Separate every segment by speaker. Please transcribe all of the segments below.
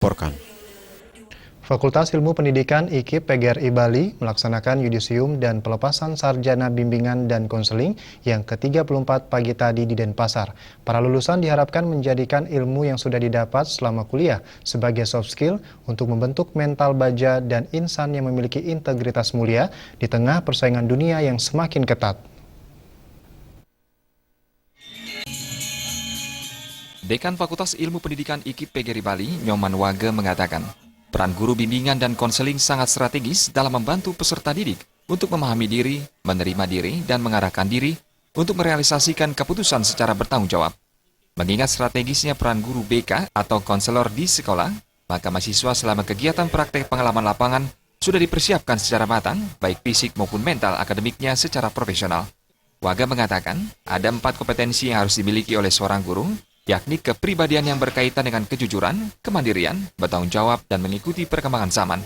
Speaker 1: Porkan.
Speaker 2: Fakultas Ilmu Pendidikan IKIP PGRI Bali melaksanakan yudisium dan pelepasan sarjana bimbingan dan konseling yang ke-34 pagi tadi di Denpasar. Para lulusan diharapkan menjadikan ilmu yang sudah didapat selama kuliah sebagai soft skill untuk membentuk mental baja dan insan yang memiliki integritas mulia di tengah persaingan dunia yang semakin ketat.
Speaker 3: Dekan Fakultas Ilmu Pendidikan IKIP PGRI Bali, Nyoman Wage mengatakan, peran guru bimbingan dan konseling sangat strategis dalam membantu peserta didik untuk memahami diri, menerima diri, dan mengarahkan diri untuk merealisasikan keputusan secara bertanggung jawab. Mengingat strategisnya peran guru BK atau konselor di sekolah, maka mahasiswa selama kegiatan praktek pengalaman lapangan sudah dipersiapkan secara matang, baik fisik maupun mental akademiknya secara profesional. Wage mengatakan, ada 4 kompetensi yang harus dimiliki oleh seorang guru, yakni kepribadian yang berkaitan dengan kejujuran, kemandirian, bertanggung jawab, dan mengikuti perkembangan zaman.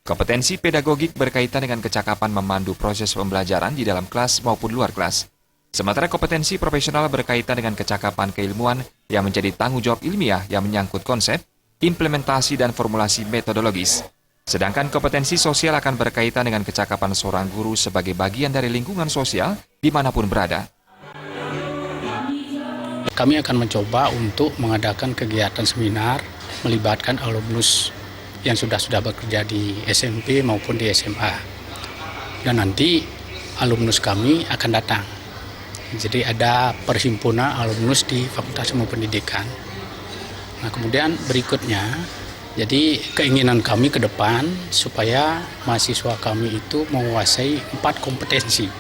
Speaker 3: Kompetensi pedagogik berkaitan dengan kecakapan memandu proses pembelajaran di dalam kelas maupun luar kelas. Sementara kompetensi profesional berkaitan dengan kecakapan keilmuan yang menjadi tanggung jawab ilmiah yang menyangkut konsep, implementasi, dan formulasi metodologis. Sedangkan kompetensi sosial akan berkaitan dengan kecakapan seorang guru sebagai bagian dari lingkungan sosial dimanapun berada.
Speaker 4: Kami akan mencoba untuk mengadakan kegiatan seminar melibatkan alumnus yang sudah bekerja di SMP maupun di SMA. Dan nanti alumnus kami akan datang. Jadi ada perhimpunan alumnus di Fakultas Ilmu Pendidikan. Nah, kemudian berikutnya, jadi keinginan kami ke depan supaya mahasiswa kami itu menguasai 4 kompetensi.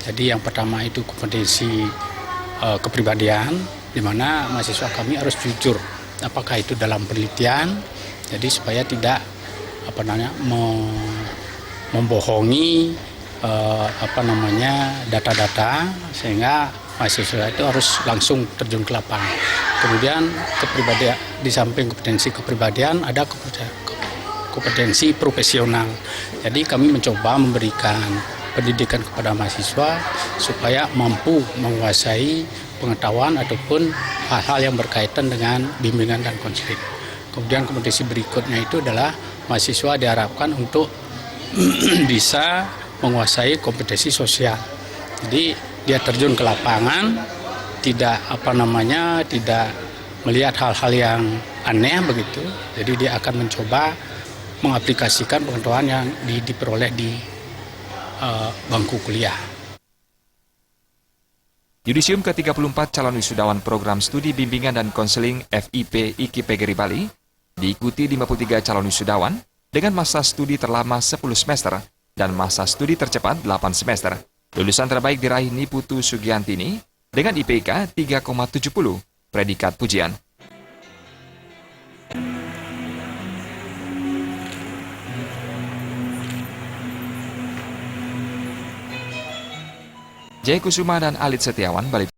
Speaker 4: Jadi yang pertama itu kompetensi kepribadian, di mana mahasiswa kami harus jujur, apakah itu dalam penelitian, jadi supaya tidak membohongi data-data, sehingga mahasiswa itu harus langsung terjun ke lapangan. Kemudian kepribadian, di samping kompetensi kepribadian ada kompetensi profesional. Jadi kami mencoba memberikan pendidikan kepada mahasiswa supaya mampu menguasai pengetahuan ataupun hal-hal yang berkaitan dengan bimbingan dan konseling. Kemudian kompetensi berikutnya itu adalah mahasiswa diharapkan untuk bisa menguasai kompetensi sosial. Jadi dia terjun ke lapangan, tidak tidak melihat hal-hal yang aneh begitu. Jadi dia akan mencoba mengaplikasikan pengetahuan yang diperoleh di bangku kuliah.
Speaker 3: Yudisium ke-34 calon wisudawan program studi bimbingan dan konseling FIP IKIP PGRI Bali diikuti 53 calon wisudawan dengan masa studi terlama 10 semester dan masa studi tercepat 8 semester. Lulusan terbaik diraih Niputu Sugiantini dengan IPK 3,70, predikat pujian. Jaya Kusuma dan Alit Setiawan, Bali.